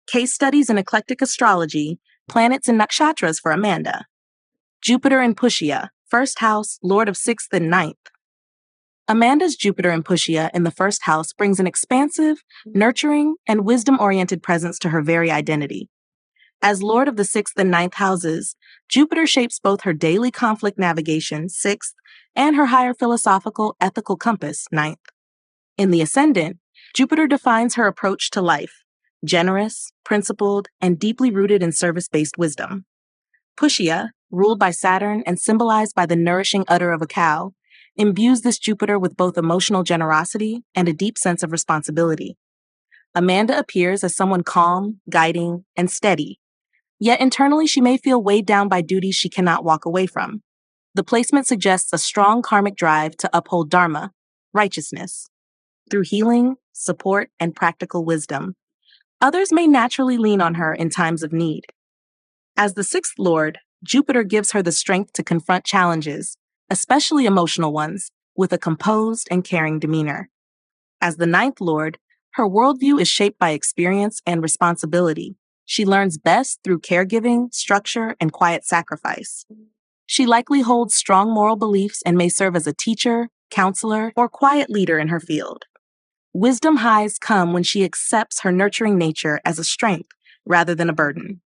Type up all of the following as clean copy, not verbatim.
Case studies in eclectic astrology, planets and nakshatras for Amanda. Jupiter in Pushya, first house, lord of sixth and ninth. Amanda's Jupiter in Pushya in the first house brings an expansive, nurturing, and wisdom-oriented presence to her very identity. As lord of the sixth and ninth houses, Jupiter shapes both her daily conflict navigation, sixth, and her higher philosophical, ethical compass, ninth. In the ascendant, Jupiter defines her approach to life, generous, principled, and deeply rooted in service-based wisdom. Pushya, ruled by Saturn and symbolized by the nourishing udder of a cow, imbues this Jupiter with both emotional generosity and a deep sense of responsibility. Amanda appears as someone calm, guiding, and steady, yet internally she may feel weighed down by duties she cannot walk away from. The placement suggests a strong karmic drive to uphold Dharma, righteousness. Through healing, support, and practical wisdom, others may naturally lean on her in times of need. As the sixth lord, Jupiter gives her the strength to confront challenges, especially emotional ones, with a composed and caring demeanor. As the ninth lord, her worldview is shaped by experience and responsibility. She learns best through caregiving, structure, and quiet sacrifice. She likely holds strong moral beliefs and may serve as a teacher, counselor, or quiet leader in her field. Wisdom highs come when she accepts her nurturing nature as a strength rather than a burden.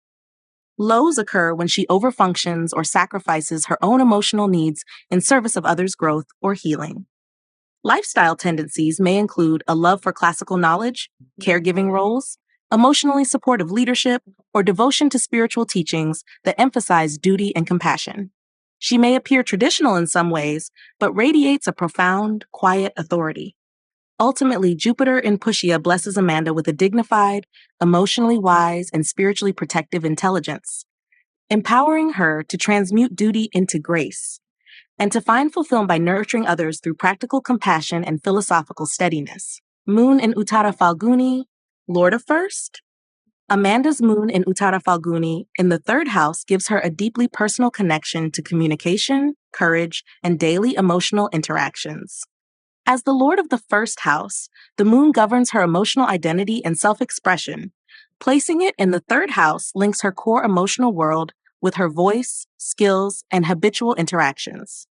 Lows occur when she overfunctions or sacrifices her own emotional needs in service of others' growth or healing. Lifestyle tendencies may include a love for classical knowledge, caregiving roles, emotionally supportive leadership, or devotion to spiritual teachings that emphasize duty and compassion. She may appear traditional in some ways, but radiates a profound, quiet authority. Ultimately, Jupiter in Pushya blesses Amanda with a dignified, emotionally wise, and spiritually protective intelligence, empowering her to transmute duty into grace, and to find fulfillment by nurturing others through practical compassion and philosophical steadiness. Moon in Uttara Phalguni, Lord of First. Amanda's moon in Uttara Phalguni in the third house gives her a deeply personal connection to communication, courage, and daily emotional interactions. As the lord of the first house, the moon governs her emotional identity and self-expression. Placing it in the third house links her core emotional world with her voice, skills, and habitual interactions.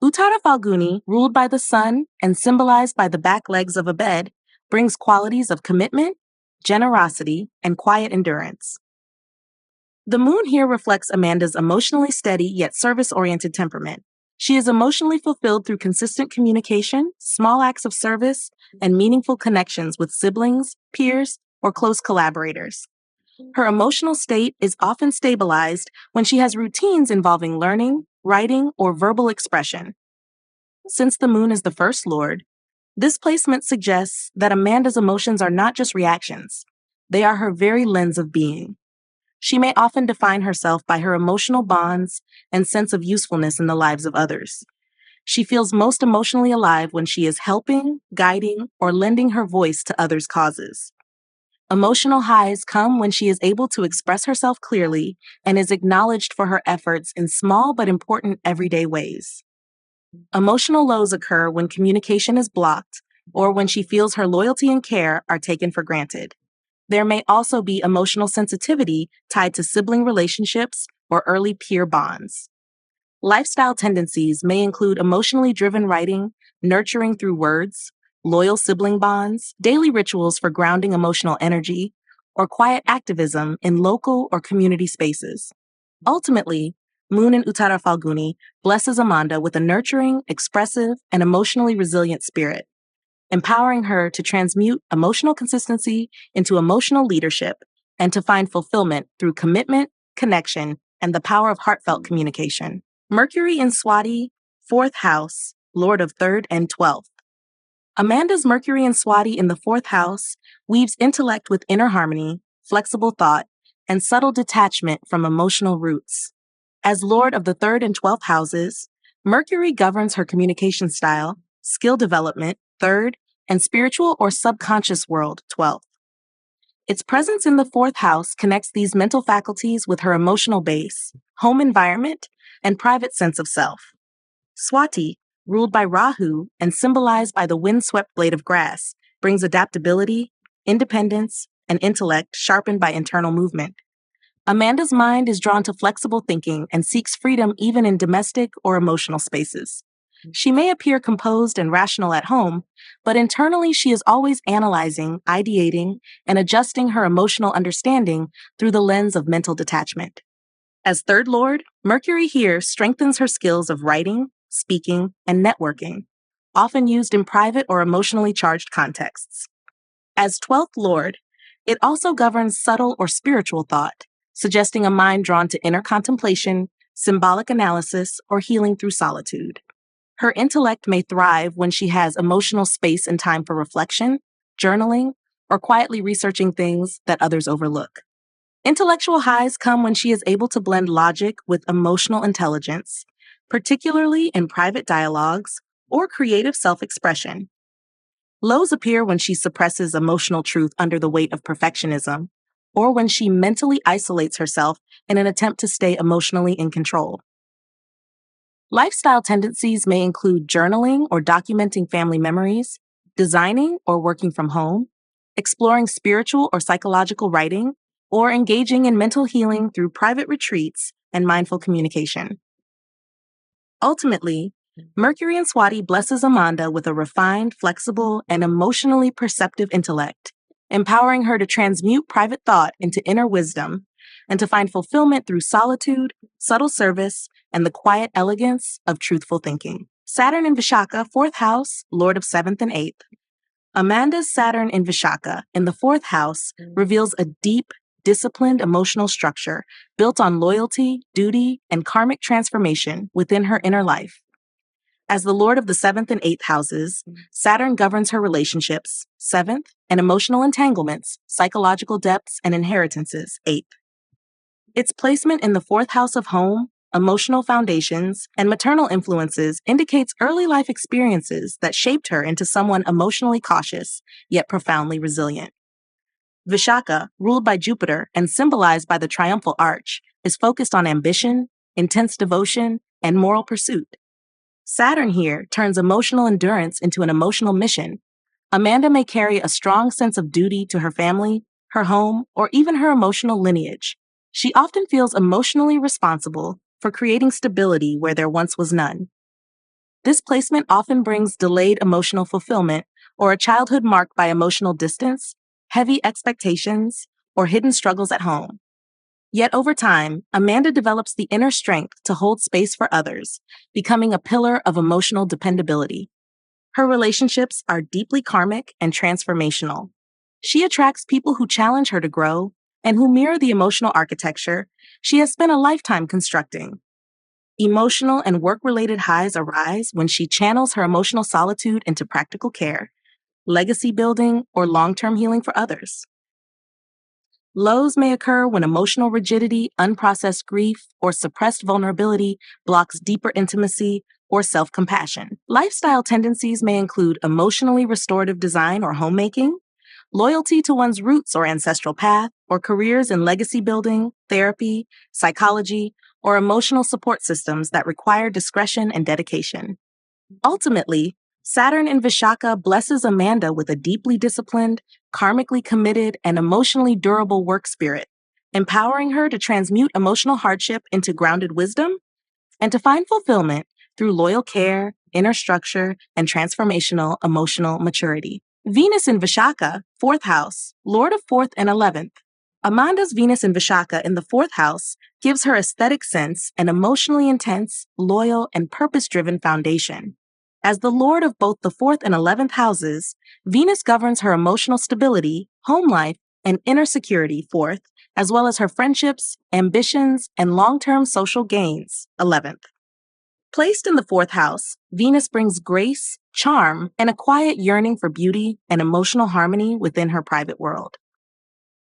Uttara Phalguni, ruled by the sun and symbolized by the back legs of a bed, brings qualities of commitment, generosity, and quiet endurance. The moon here reflects Amanda's emotionally steady yet service-oriented temperament. She is emotionally fulfilled through consistent communication, small acts of service, and meaningful connections with siblings, peers, or close collaborators. Her emotional state is often stabilized when she has routines involving learning, writing, or verbal expression. Since the moon is the first lord, this placement suggests that Amanda's emotions are not just reactions. They are her very lens of being. She may often define herself by her emotional bonds and sense of usefulness in the lives of others. She feels most emotionally alive when she is helping, guiding, or lending her voice to others' causes. Emotional highs come when she is able to express herself clearly and is acknowledged for her efforts in small but important everyday ways. Emotional lows occur when communication is blocked or when she feels her loyalty and care are taken for granted. There may also be emotional sensitivity tied to sibling relationships or early peer bonds. Lifestyle tendencies may include emotionally driven writing, nurturing through words, loyal sibling bonds, daily rituals for grounding emotional energy, or quiet activism in local or community spaces. Ultimately, Moon in Uttara Phalguni blesses Amanda with a nurturing, expressive, and emotionally resilient spirit, empowering her to transmute emotional consistency into emotional leadership and to find fulfillment through commitment, connection, and the power of heartfelt communication. Mercury in Swati, fourth house, lord of third and 12th. Amanda's Mercury in Swati in the fourth house weaves intellect with inner harmony, flexible thought, and subtle detachment from emotional roots. As lord of the third and 12th houses, Mercury governs her communication style, skill development, third, and spiritual or subconscious world, 12th. Its presence in the fourth house connects these mental faculties with her emotional base, home environment, and private sense of self. Swati, ruled by Rahu and symbolized by the windswept blade of grass, brings adaptability, independence, and intellect sharpened by internal movement. Amanda's mind is drawn to flexible thinking and seeks freedom even in domestic or emotional spaces. She may appear composed and rational at home, but internally she is always analyzing, ideating, and adjusting her emotional understanding through the lens of mental detachment. As Third Lord, Mercury here strengthens her skills of writing, speaking, and networking, often used in private or emotionally charged contexts. As 12th Lord, it also governs subtle or spiritual thought, suggesting a mind drawn to inner contemplation, symbolic analysis, or healing through solitude. Her intellect may thrive when she has emotional space and time for reflection, journaling, or quietly researching things that others overlook. Intellectual highs come when she is able to blend logic with emotional intelligence, particularly in private dialogues or creative self-expression. Lows appear when she suppresses emotional truth under the weight of perfectionism, or when she mentally isolates herself in an attempt to stay emotionally in control. Lifestyle tendencies may include journaling or documenting family memories, designing or working from home, exploring spiritual or psychological writing, or engaging in mental healing through private retreats and mindful communication. Ultimately, Mercury in Swati blesses Amanda with a refined, flexible, and emotionally perceptive intellect, empowering her to transmute private thought into inner wisdom and to find fulfillment through solitude, subtle service, and the quiet elegance of truthful thinking. Saturn in Vishakha, 4th house, Lord of 7th and 8th. Amanda's Saturn in Vishakha in the 4th house reveals a deep, disciplined emotional structure built on loyalty, duty, and karmic transformation within her inner life. As the Lord of the 7th and 8th houses, Saturn governs her relationships, 7th, and emotional entanglements, psychological depths, and inheritances, 8th. Its placement in the 4th house of home, emotional foundations, and maternal influences indicates early life experiences that shaped her into someone emotionally cautious, yet profoundly resilient. Vishakha, ruled by Jupiter and symbolized by the triumphal arch, is focused on ambition, intense devotion, and moral pursuit. Saturn here turns emotional endurance into an emotional mission. Amanda may carry a strong sense of duty to her family, her home, or even her emotional lineage. She often feels emotionally responsible for creating stability where there once was none. This placement often brings delayed emotional fulfillment or a childhood marked by emotional distance, heavy expectations, or hidden struggles at home. Yet over time, Amanda develops the inner strength to hold space for others, becoming a pillar of emotional dependability. Her relationships are deeply karmic and transformational. She attracts people who challenge her to grow and who mirror the emotional architecture she has spent a lifetime constructing. Emotional and work-related highs arise when she channels her emotional solitude into practical care, legacy building, or long-term healing for others. Lows may occur when emotional rigidity, unprocessed grief, or suppressed vulnerability blocks deeper intimacy or self-compassion. Lifestyle tendencies may include emotionally restorative design or homemaking, loyalty to one's roots or ancestral path, or careers in legacy building, therapy, psychology, or emotional support systems that require discretion and dedication. Ultimately, Saturn in Vishakha blesses Amanda with a deeply disciplined, karmically committed, and emotionally durable work spirit, empowering her to transmute emotional hardship into grounded wisdom and to find fulfillment through loyal care, inner structure, and transformational emotional maturity. Venus in Vishakha, 4th house, Lord of 4th and 11th. Amanda's Venus in Vishakha in the 4th house gives her aesthetic sense an emotionally intense, loyal, and purpose-driven foundation. As the Lord of both the 4th and 11th houses, Venus governs her emotional stability, home life, and inner security, 4th, as well as her friendships, ambitions, and long-term social gains, 11th. Placed in the 4th house, Venus brings grace, charm, and a quiet yearning for beauty and emotional harmony within her private world.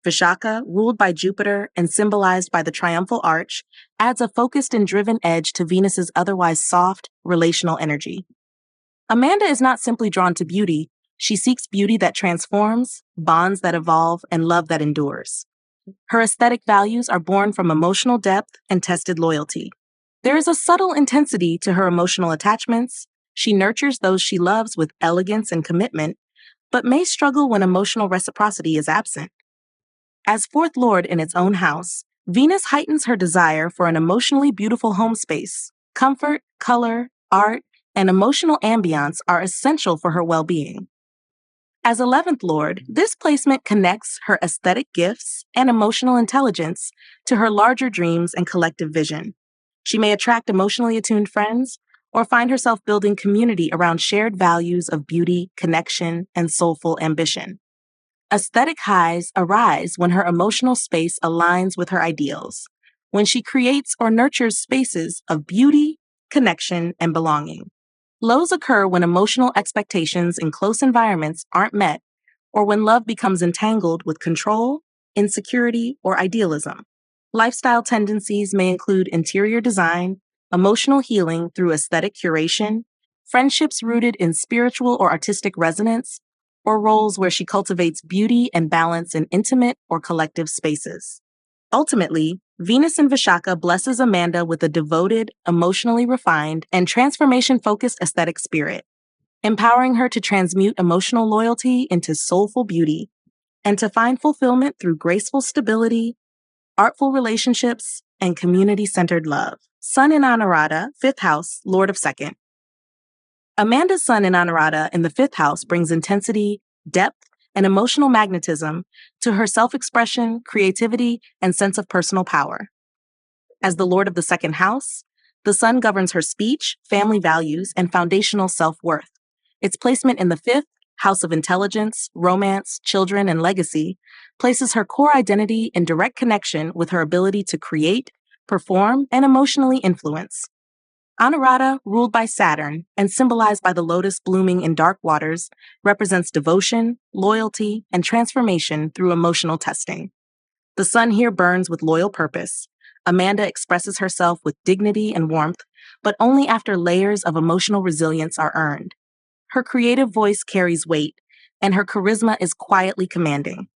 Vishakha, ruled by Jupiter and symbolized by the triumphal arch, adds a focused and driven edge to Venus's otherwise soft, relational energy. Amanda is not simply drawn to beauty, she seeks beauty that transforms, bonds that evolve, and love that endures. Her aesthetic values are born from emotional depth and tested loyalty. There is a subtle intensity to her emotional attachments. She nurtures those she loves with elegance and commitment, but may struggle when emotional reciprocity is absent. As fourth lord in its own house, Venus heightens her desire for an emotionally beautiful home space. Comfort, color, art, and emotional ambiance are essential for her well-being. As 11th lord, this placement connects her aesthetic gifts and emotional intelligence to her larger dreams and collective vision. She may attract emotionally attuned friends or find herself building community around shared values of beauty, connection, and soulful ambition. Aesthetic highs arise when her emotional space aligns with her ideals, when she creates or nurtures spaces of beauty, connection, and belonging. Lows occur when emotional expectations in close environments aren't met, or when love becomes entangled with control, insecurity, or idealism. Lifestyle tendencies may include interior design, emotional healing through aesthetic curation, friendships rooted in spiritual or artistic resonance, or roles where she cultivates beauty and balance in intimate or collective spaces. Ultimately, Venus in Vishakha blesses Amanda with a devoted, emotionally refined, and transformation-focused aesthetic spirit, empowering her to transmute emotional loyalty into soulful beauty and to find fulfillment through graceful stability, artful relationships, and community-centered love. Sun in Anurata, 5th house, Lord of 2nd. Amanda's sun in Anurata in the 5th house brings intensity, depth, and emotional magnetism to her self-expression, creativity, and sense of personal power. As the Lord of the 2nd house, the sun governs her speech, family values, and foundational self-worth. Its placement in the 5th, house of intelligence, romance, children, and legacy, places her core identity in direct connection with her ability to create, perform, and emotionally influence. Anurata, ruled by Saturn and symbolized by the lotus blooming in dark waters, represents devotion, loyalty, and transformation through emotional testing. The sun here burns with loyal purpose. Amanda expresses herself with dignity and warmth, but only after layers of emotional resilience are earned. Her creative voice carries weight, and her charisma is quietly commanding.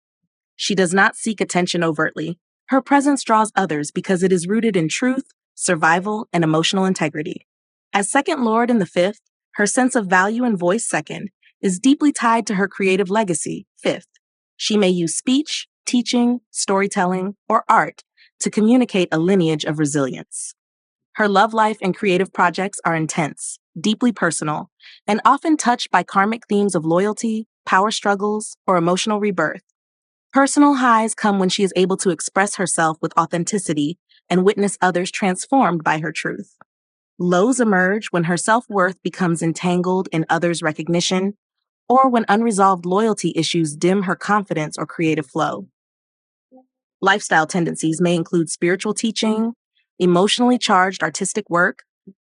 She does not seek attention overtly. Her presence draws others because it is rooted in truth, survival, and emotional integrity. As 2nd Lord in the 5th, her sense of value and voice 2nd is deeply tied to her creative legacy, 5th. She may use speech, teaching, storytelling, or art to communicate a lineage of resilience. Her love life and creative projects are intense, deeply personal, and often touched by karmic themes of loyalty, power struggles, or emotional rebirth. Personal highs come when she is able to express herself with authenticity and witness others transformed by her truth. Lows emerge when her self-worth becomes entangled in others' recognition, or when unresolved loyalty issues dim her confidence or creative flow. Lifestyle tendencies may include spiritual teaching, emotionally charged artistic work,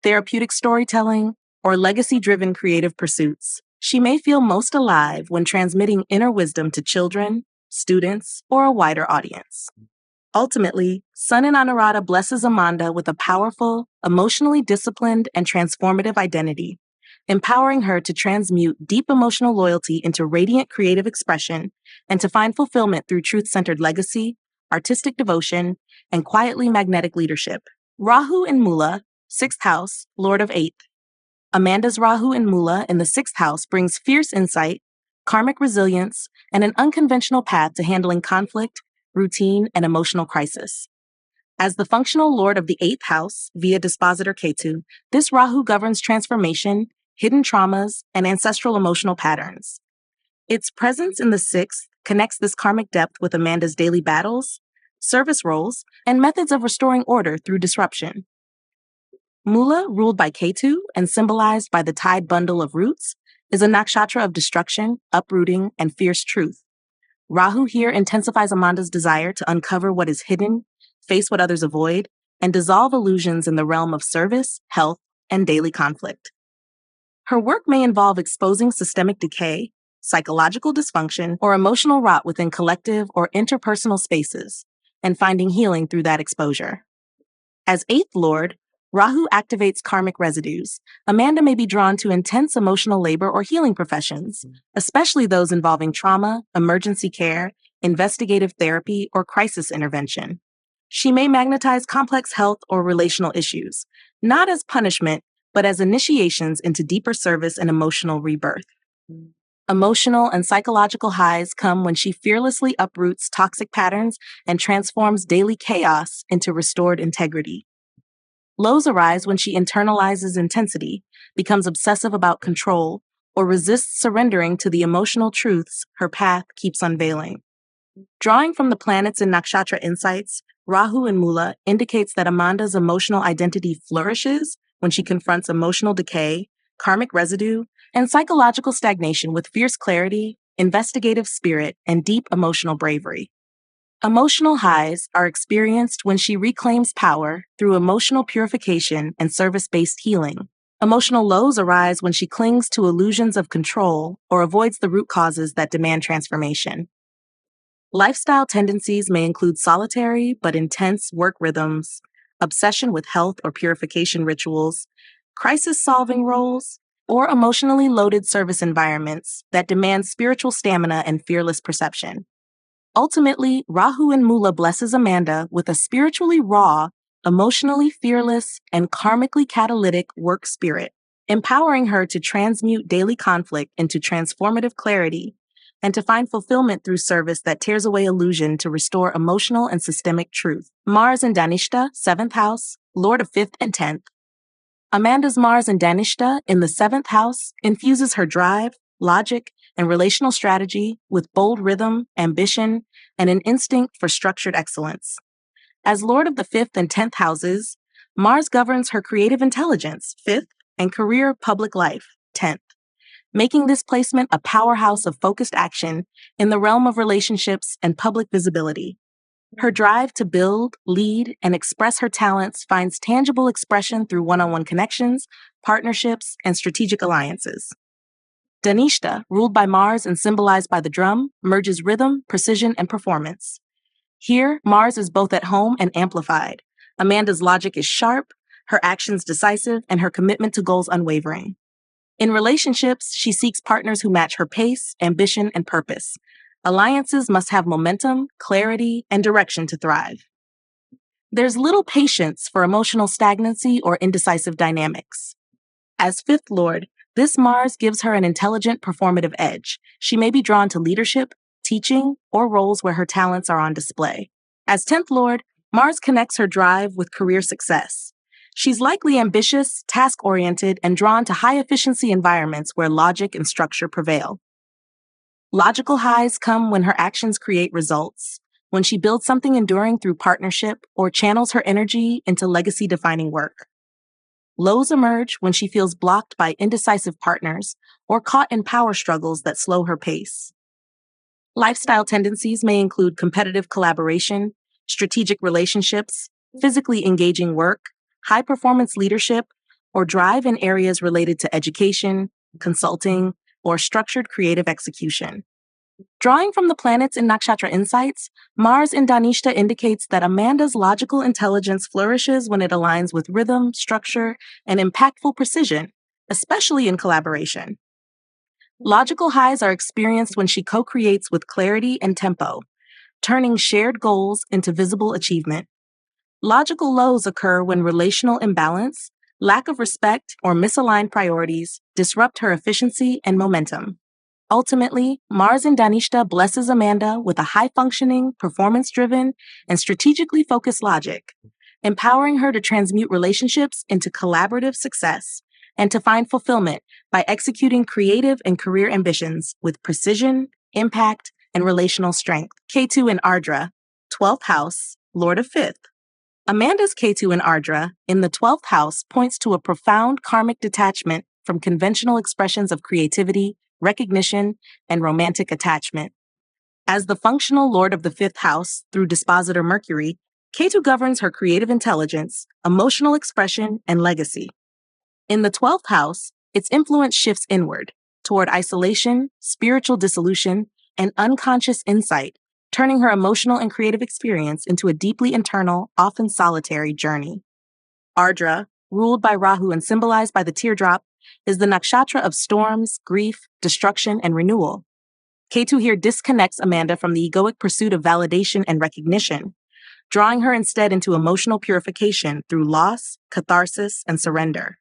therapeutic storytelling, or legacy-driven creative pursuits. She may feel most alive when transmitting inner wisdom to children, students, or a wider audience. Ultimately, Sun in Anurata blesses Amanda with a powerful, emotionally disciplined, and transformative identity, empowering her to transmute deep emotional loyalty into radiant creative expression and to find fulfillment through truth-centered legacy, artistic devotion, and quietly magnetic leadership. Rahu in Moola, 6th house, Lord of 8th. Amanda's Rahu in Moola in the 6th house brings fierce insight, karmic resilience, and an unconventional path to handling conflict, routine, and emotional crisis. As the functional lord of the 8th house, via dispositor Ketu, this Rahu governs transformation, hidden traumas, and ancestral emotional patterns. Its presence in the 6th connects this karmic depth with Amanda's daily battles, service roles, and methods of restoring order through disruption. Moola, ruled by Ketu and symbolized by the tied bundle of roots, is a nakshatra of destruction, uprooting, and fierce truth. Rahu here intensifies Amanda's desire to uncover what is hidden, face what others avoid, and dissolve illusions in the realm of service, health, and daily conflict. Her work may involve exposing systemic decay, psychological dysfunction, or emotional rot within collective or interpersonal spaces, and finding healing through that exposure. As 8th Lord, Rahu activates karmic residues. Amanda may be drawn to intense emotional labor or healing professions, especially those involving trauma, emergency care, investigative therapy, or crisis intervention. She may magnetize complex health or relational issues, not as punishment, but as initiations into deeper service and emotional rebirth. Emotional and psychological highs come when she fearlessly uproots toxic patterns and transforms daily chaos into restored integrity. Lows arise when she internalizes intensity, becomes obsessive about control, or resists surrendering to the emotional truths her path keeps unveiling. Drawing from the planets in Nakshatra insights, Rahu and Moola indicates that Amanda's emotional identity flourishes when she confronts emotional decay, karmic residue, and psychological stagnation with fierce clarity, investigative spirit, and deep emotional bravery. Emotional highs are experienced when she reclaims power through emotional purification and service-based healing. Emotional lows arise when she clings to illusions of control or avoids the root causes that demand transformation. Lifestyle tendencies may include solitary but intense work rhythms, obsession with health or purification rituals, crisis-solving roles, or emotionally loaded service environments that demand spiritual stamina and fearless perception. Ultimately, Rahu and Moola blesses Amanda with a spiritually raw, emotionally fearless, and karmically catalytic work spirit, empowering her to transmute daily conflict into transformative clarity and to find fulfillment through service that tears away illusion to restore emotional and systemic truth. Mars in Dhanishta, 7th house, Lord of 5th and 10th. Amanda's Mars in Dhanishta in the 7th house infuses her drive, logic, and relational strategy with bold rhythm, ambition, and an instinct for structured excellence. As Lord of the 5th and 10th houses, Mars governs her creative intelligence, 5th, and career public life, 10th, making this placement a powerhouse of focused action in the realm of relationships and public visibility. Her drive to build, lead, and express her talents finds tangible expression through one-on-one connections, partnerships, and strategic alliances. Dhanishta, ruled by Mars and symbolized by the drum, merges rhythm, precision, and performance. Here, Mars is both at home and amplified. Amanda's logic is sharp, her actions decisive, and her commitment to goals unwavering. In relationships, she seeks partners who match her pace, ambition, and purpose. Alliances must have momentum, clarity, and direction to thrive. There's little patience for emotional stagnancy or indecisive dynamics. As 5th Lord, this Mars gives her an intelligent, performative edge. She may be drawn to leadership, teaching, or roles where her talents are on display. As 10th Lord, Mars connects her drive with career success. She's likely ambitious, task-oriented, and drawn to high-efficiency environments where logic and structure prevail. Logical highs come when her actions create results, when she builds something enduring through partnership or channels her energy into legacy-defining work. Lows emerge when she feels blocked by indecisive partners or caught in power struggles that slow her pace. Lifestyle tendencies may include competitive collaboration, strategic relationships, physically engaging work, high-performance leadership, or drive in areas related to education, consulting, or structured creative execution. Drawing from the planets in Nakshatra insights, Mars in Dhanishta indicates that Amanda's logical intelligence flourishes when it aligns with rhythm, structure, and impactful precision, especially in collaboration. Logical highs are experienced when she co-creates with clarity and tempo, turning shared goals into visible achievement. Logical lows occur when relational imbalance, lack of respect, or misaligned priorities disrupt her efficiency and momentum. Ultimately, Mars in Dhanishta blesses Amanda with a high-functioning, performance-driven, and strategically focused logic, empowering her to transmute relationships into collaborative success and to find fulfillment by executing creative and career ambitions with precision, impact, and relational strength. Ketu in Ardra, 12th house, Lord of 5th. Amanda's Ketu in Ardra in the 12th house points to a profound karmic detachment from conventional expressions of creativity, recognition, and romantic attachment. As the functional Lord of the 5th house through dispositor Mercury, Ketu governs her creative intelligence, emotional expression, and legacy. In the 12th house, its influence shifts inward, toward isolation, spiritual dissolution, and unconscious insight, turning her emotional and creative experience into a deeply internal, often solitary journey. Ardra, ruled by Rahu and symbolized by the teardrop, is the nakshatra of storms, grief, destruction, and renewal. Ketu here disconnects Amanda from the egoic pursuit of validation and recognition, drawing her instead into emotional purification through loss, catharsis, and surrender.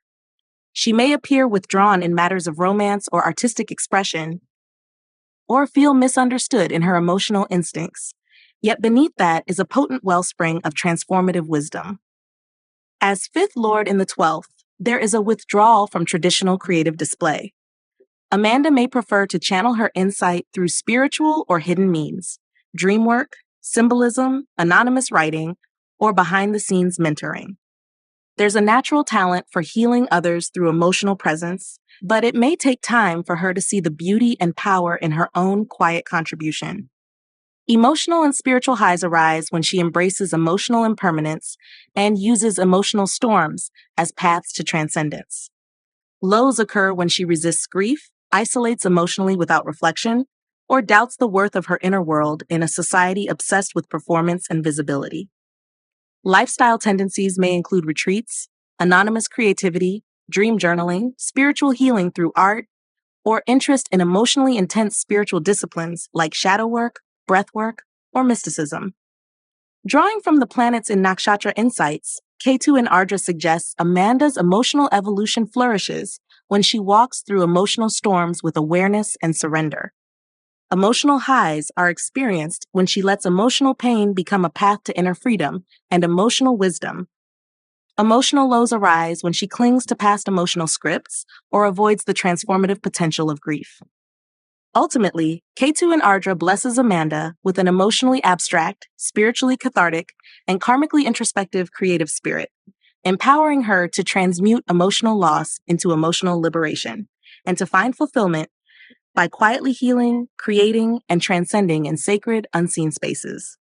She may appear withdrawn in matters of romance or artistic expression, or feel misunderstood in her emotional instincts. Yet beneath that is a potent wellspring of transformative wisdom. As fifth lord in the 12th, there is a withdrawal from traditional creative display. Amanda may prefer to channel her insight through spiritual or hidden means, dream work, symbolism, anonymous writing, or behind-the-scenes mentoring. There's a natural talent for healing others through emotional presence, but it may take time for her to see the beauty and power in her own quiet contribution. Emotional and spiritual highs arise when she embraces emotional impermanence and uses emotional storms as paths to transcendence. Lows occur when she resists grief, isolates emotionally without reflection, or doubts the worth of her inner world in a society obsessed with performance and visibility. Lifestyle tendencies may include retreats, anonymous creativity, dream journaling, spiritual healing through art, or interest in emotionally intense spiritual disciplines like shadow work, breath work, or mysticism. Drawing from the planets in Nakshatra insights, Ketu and Ardra suggests Amanda's emotional evolution flourishes when she walks through emotional storms with awareness and surrender. Emotional highs are experienced when she lets emotional pain become a path to inner freedom and emotional wisdom. Emotional lows arise when she clings to past emotional scripts or avoids the transformative potential of grief. Ultimately, Ketu and Ardra blesses Amanda with an emotionally abstract, spiritually cathartic, and karmically introspective creative spirit, empowering her to transmute emotional loss into emotional liberation and to find fulfillment by quietly healing, creating, and transcending in sacred, unseen spaces.